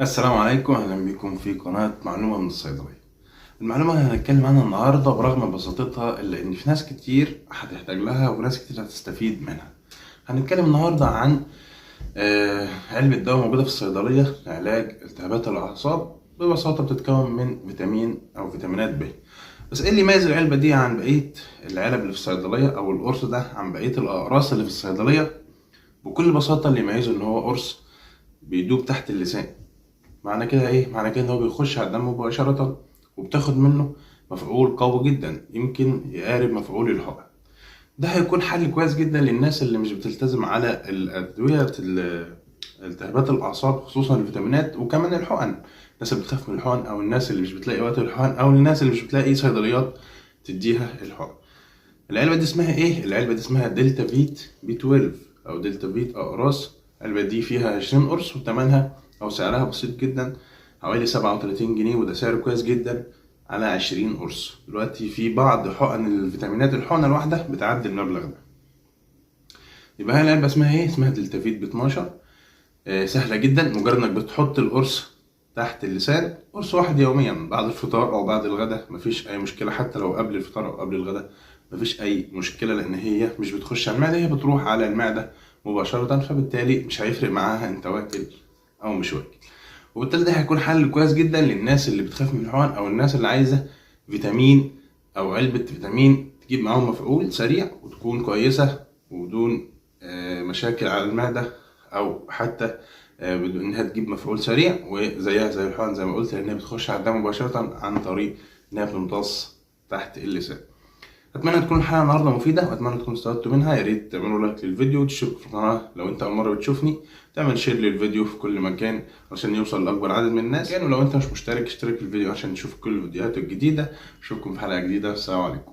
السلام عليكم، اهلا بكم في قناة معلومة من الصيدلية. المعلومة اللي هنتكلم عنها النهاردة برغم بساطتها الا ان في ناس كتير هتحتاج لها وناس كتير هتستفيد منها. هنتكلم النهاردة عن علبة دواء موجودة في الصيدلية لعلاج التهابات الأعصاب. ببساطة بتتكون من فيتامين أو فيتامينات ب. بس ايه اللي يميز العلبة دي عن بقية العلب اللي في الصيدلية أو القرص ده عن بقية الأقراص اللي في الصيدلية؟ بكل بساطة اللي يميزه إن هو قرص بيدوب تحت اللسان. معنى كده ايه؟ معنى كده ان هو بيخش على الدم مباشرة وبتاخد منه مفعول قوي جدا يمكن يقارب مفعول الحقن. ده هيكون حل كويس جدا للناس اللي مش بتلتزم على الأدوية التهابات الأعصاب، خصوصا الفيتامينات وكمان الحقن. الناس اللي بتخاف من الحقن أو الناس اللي مش بتلاقي وقت الحقن أو الناس اللي مش بتلاقي صيدليات تديها الحقن. العلبة دي اسمها ايه؟ العلبة دي اسمها دلتا فيت بي 12 أو دلتا فيت أقراص. العلبة دي فيها 20 قرص وتمنها أو سعرها بسيط جدا، حوالي 37 جنيه، وده سعر كويس جدا على 20 قرص. دلوقتي في بعض حقن الفيتامينات الحقنة الواحدة بتعدي المبلغ ده. يبقى هي العلبة اسمها ايه؟ اسمها دلتا فيت ب 12. سهلة جدا، مجرد انك بتحط القرص تحت اللسان، قرص واحد يوميا بعد الفطار او بعد الغداء، مفيش اي مشكلة. حتى لو قبل الفطار او قبل الغداء مفيش اي مشكلة، لان هي مش بتخش على المعدة، هي بتروح على المعدة مباشرة، فبالتالي مش هيفرق معاها انت واكل او مش واكل. وبالتالي ده هيكون حل كويس جدا للناس اللي بتخاف من الحقن او الناس اللي عايزة فيتامين او علبة فيتامين تجيب معاهم مفعول سريع وتكون كويسة وبدون مشاكل على المعدة، او حتى بدون انها تجيب مفعول سريع وزيها زي الحقن زي ما قلت، لانها بتخش على الدم مباشرة عن طريق انها بتمتص تحت اللسان. اتمنى تكون الحلقه النهارده مفيده واتمنى تكونوا استفدتوا منها. يا ريت تعملوا لايك للفيديو وتشتركوا في القناه لو انت اول مره بتشوفني، تعمل شير للفيديو في كل مكان عشان يوصل لاكبر عدد من الناس. ولو انت مش مشترك اشترك في الفيديو عشان تشوف كل الفيديوهات الجديده. اشوفكم في حلقه جديده، السلام عليكم.